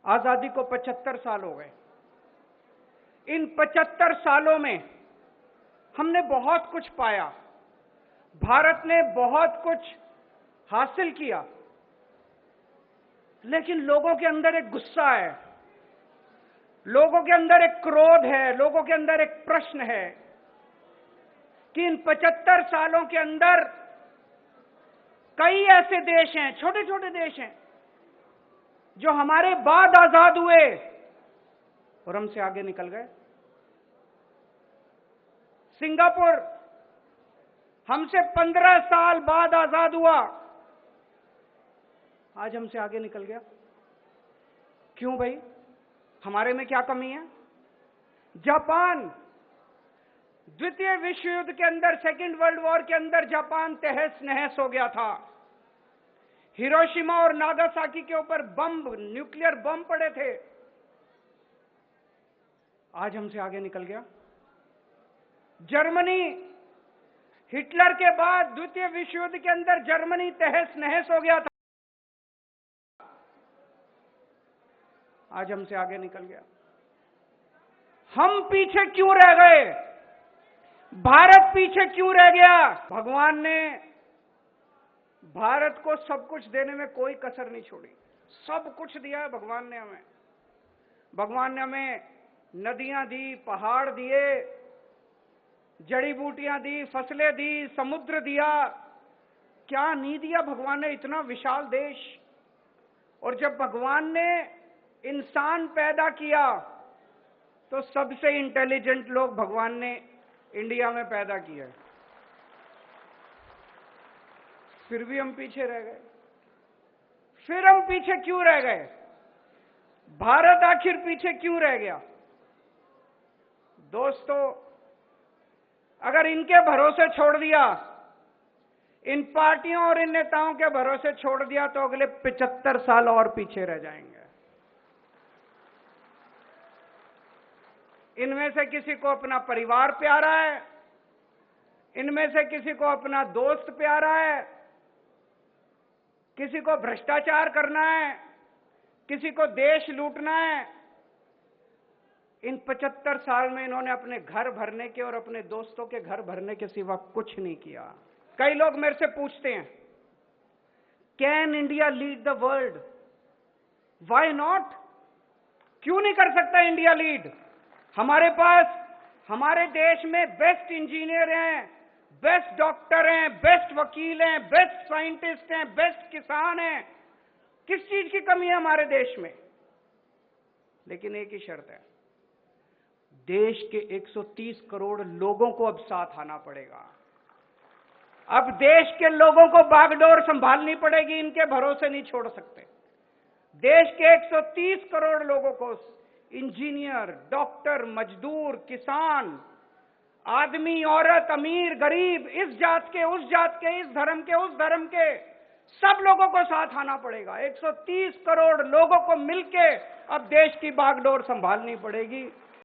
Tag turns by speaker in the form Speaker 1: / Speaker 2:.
Speaker 1: आजादी को 75 साल हो गए। इन 75 सालों में हमने बहुत कुछ पाया, भारत ने बहुत कुछ हासिल किया, लेकिन लोगों के अंदर एक गुस्सा है, लोगों के अंदर एक क्रोध है, लोगों के अंदर एक प्रश्न है कि इन 75 सालों के अंदर कई ऐसे देश हैं, छोटे छोटे देश हैं, जो हमारे बाद आजाद हुए और हमसे आगे निकल गए। सिंगापुर हमसे 15 साल बाद आजाद हुआ, आज हमसे आगे निकल गया। क्यों भाई? हमारे में क्या कमी है? जापान, द्वितीय विश्व युद्ध के अंदर, सेकेंड वर्ल्ड वॉर के अंदर जापान तहस नहस हो गया था। हिरोशिमा और नागासाकी के ऊपर बम, न्यूक्लियर बम पड़े थे। आज हमसे आगे निकल गया। जर्मनी, हिटलर के बाद द्वितीय विश्व युद्ध के अंदर जर्मनी तहस नहस हो गया था, आज हमसे आगे निकल गया। हम पीछे क्यों रह गए? भारत पीछे क्यों रह गया? भगवान ने भारत को सब कुछ देने में कोई कसर नहीं छोड़ी, सब कुछ दिया है भगवान ने हमें। भगवान ने हमें नदियां दी, पहाड़ दिए, जड़ी बूटियां दी, फसलें दी, समुद्र दिया। क्या नहीं दिया भगवान ने? इतना विशाल देश। और जब भगवान ने इंसान पैदा किया तो सबसे इंटेलिजेंट लोग भगवान ने इंडिया में पैदा किया, फिर भी हम पीछे रह गए। फिर हम पीछे क्यों रह गए? भारत आखिर पीछे क्यों रह गया? दोस्तों, अगर इनके भरोसे छोड़ दिया, इन पार्टियों और इन नेताओं के भरोसे छोड़ दिया, तो अगले 75 साल और पीछे रह जाएंगे। इनमें से किसी को अपना परिवार प्यारा है, इनमें से किसी को अपना दोस्त प्यारा है, किसी को भ्रष्टाचार करना है, किसी को देश लूटना है। इन 75 साल में इन्होंने अपने घर भरने के और अपने दोस्तों के घर भरने के सिवा कुछ नहीं किया। कई लोग मेरे से पूछते हैं, can India lead the world? Why not? क्यों नहीं कर सकता इंडिया लीड? हमारे पास, हमारे देश में बेस्ट इंजीनियर हैं, बेस्ट डॉक्टर हैं, बेस्ट वकील हैं, बेस्ट साइंटिस्ट हैं, बेस्ट किसान हैं। किस चीज की कमी है हमारे देश में? लेकिन एक ही शर्त है, देश के 130 करोड़ लोगों को अब साथ आना पड़ेगा। अब देश के लोगों को बागडोर संभालनी पड़ेगी, इनके भरोसे नहीं छोड़ सकते। देश के 130 करोड़ लोगों को, इंजीनियर, डॉक्टर, मजदूर, किसान, आदमी, औरत, अमीर, गरीब, इस जात के, उस जात के, इस धर्म के, उस धर्म के, सब लोगों को साथ आना पड़ेगा। 130 करोड़ लोगों को मिलके अब देश की बागडोर संभालनी पड़ेगी।